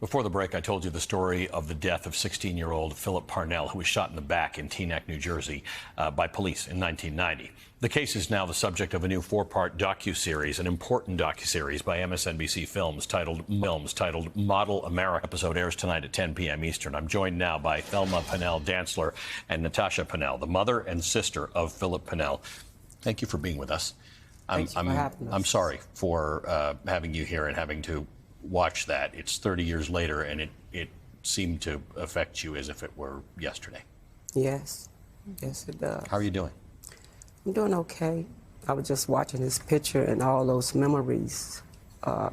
Before the break, I told you the story of the death of 16-year-old Philip Parnell, who was shot in the back in Teaneck, New Jersey, by police in 1990. The case is now the subject of a new 4-part docuseries, an important docuseries by MSNBC Films titled Model America. Episode airs tonight at 10 p.m. Eastern. I'm joined now by Thelma Pannell-Dantzler and Natasha Pannell, the mother and sister of Philip Parnell. Thank you for being with us. I'm sorry for having you here and having to watch that. It's 30 years later, and it seemed to affect you as if it were yesterday. Yes, yes it does. How are you doing? I'm doing okay. I was just watching this picture and all those memories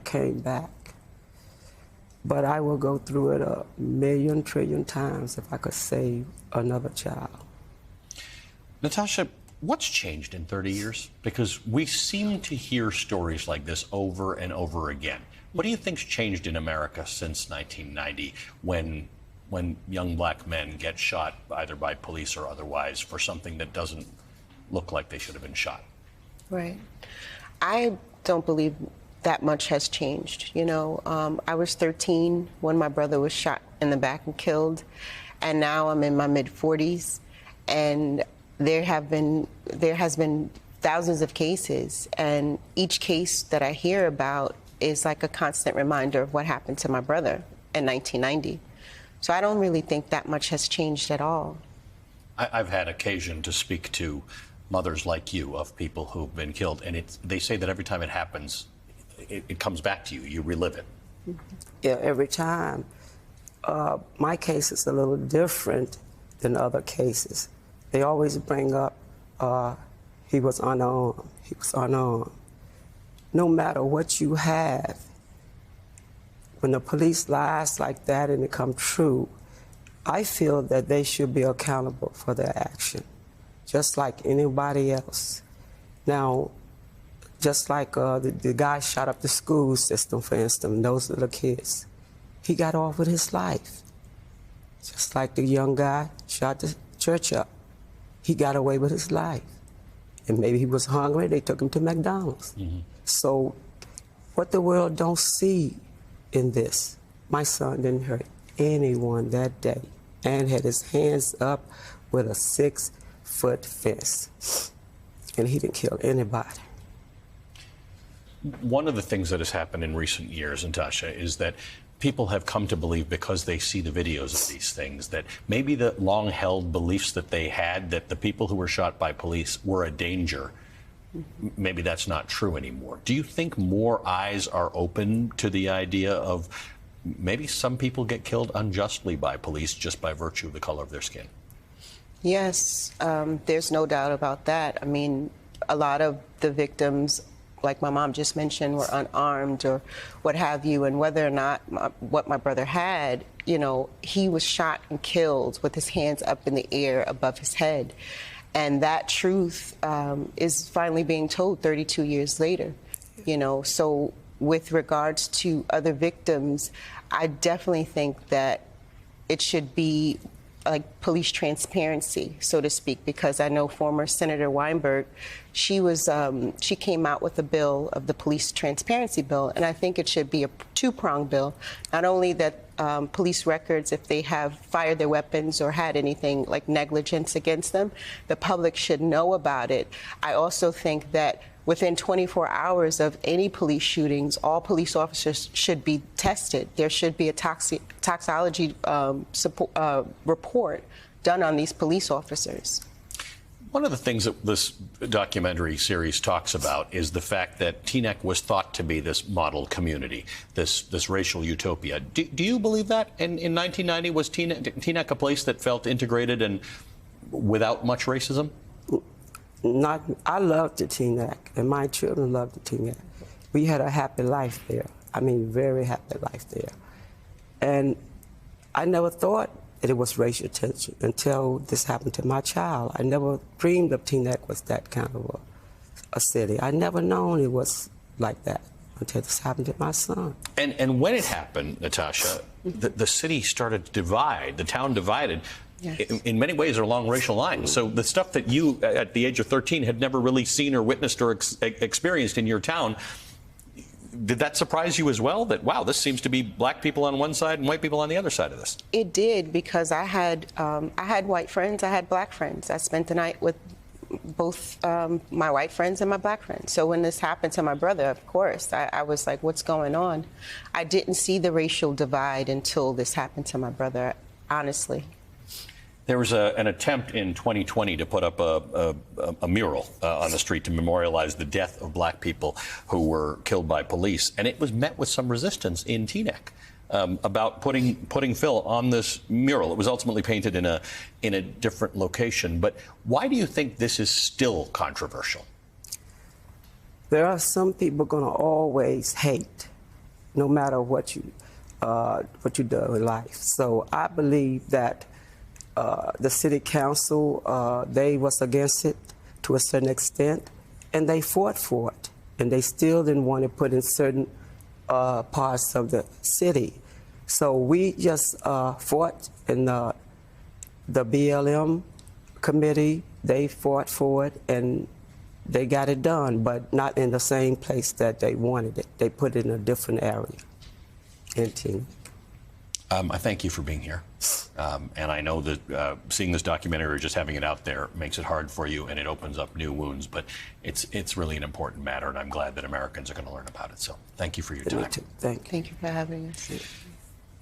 came back. But I will go through it a million trillion times if I could save another child. Natasha, what's changed in 30 years? Because we seem to hear stories like this over and over again. What do you think's changed in America since 1990 when young black men get shot either by police or otherwise for something that doesn't look like they should have been shot? Right. I don't believe that much has changed. You know, I was 13 when my brother was shot in the back and killed, and now I'm in my mid-40s, and there has been thousands of cases, and each case that I hear about is like a constant reminder of what happened to my brother in 1990. So I don't really think that much has changed at all. I've had occasion to speak to mothers like you of people who've been killed, and they say that every time it happens, it comes back to you. You relive it. Yeah, every time. My case is a little different than other cases. They always bring up, he was unarmed, he was unarmed. No matter what you have, when the police lies like that and it come true, I feel that they should be accountable for their action, just like anybody else. Now, just like the guy shot up the school system, for instance, those little kids, he got off with his life. Just like the young guy shot the church up, he got away with his life. And maybe he was hungry, they took him to McDonald's. Mm-hmm. So what the world don't see in this, my son didn't hurt anyone that day and had his hands up with a 6-foot fence. And he didn't kill anybody. One of the things that has happened in recent years, Natasha, is that people have come to believe, because they see the videos of these things, that maybe the long-held beliefs that they had, that the people who were shot by police were a danger, maybe that's not true anymore. Do you think more eyes are open to the idea of maybe some people get killed unjustly by police just by virtue of the color of their skin? Yes, there's no doubt about that. I mean, a lot of the victims, like my mom just mentioned, were unarmed or what have you, and whether or not what my brother had, you know, he was shot and killed with his hands up in the air above his head. And that truth is finally being told 32 years later, you know. So with regards to other victims, I definitely think that it should be like police transparency, so to speak, because I know former Senator Weinberg, she came out with a bill of the police transparency bill, and I think it should be a two-pronged bill. Not only that police records, if they have fired their weapons or had anything like negligence against them, the public should know about it. I also think that within 24 hours of any police shootings, all police officers should be tested. There should be a toxicology report done on these police officers. One of the things that this documentary series talks about is the fact that Teaneck was thought to be this model community, this racial utopia. Do you believe that? In 1990, was Teaneck a place that felt integrated and without much racism? I loved the Teaneck, and my children loved the Teaneck. We had a happy life there. I mean, very happy life there. And I never thought that it was racial tension until this happened to my child. I never dreamed of Teaneck was that kind of a city. I never known it was like that until this happened to my son. And when it happened, Natasha, the city started to divide, the town divided. Yes. In many ways are along racial lines. So the stuff that you, at the age of 13, had never really seen or witnessed or experienced in your town, Did that surprise you as well? That, wow, this seems to be black people on one side and white people on the other side of this? It did, because I had white friends, I had black friends. I spent the night with both my white friends and my black friends. So when this happened to my brother, of course, I was like, what's going on? I didn't see the racial divide until this happened to my brother, honestly. There was an attempt in 2020 to put up a mural on the street to memorialize the death of black people who were killed by police, and it was met with some resistance in Teaneck about putting Phil on this mural. It was ultimately painted in a different location. But why do you think this is still controversial? There are some people going to always hate, no matter what you do in life. So I believe that the city council, they was against it to a certain extent, and they fought for it. And they still didn't want to put in certain parts of the city. So we just fought, and the BLM committee, they fought for it, and they got it done, but not in the same place that they wanted it. They put it in a different area in Teaneck. I thank you for being here. And I know that seeing this documentary or just having it out there makes it hard for you, and it opens up new wounds. But it's really an important matter, and I'm glad that Americans are going to learn about it. So thank you for your time. Me too. Thank you. Thank you for having us.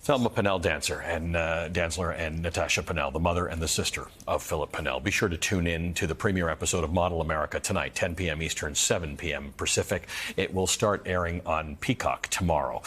Thelma Pinnell Dantzler and Natasha Pinnell, the mother and the sister of Philip Pinnell. Be sure to tune in to the premiere episode of Model America tonight, 10 p.m. Eastern, 7 p.m. Pacific. It will start airing on Peacock tomorrow.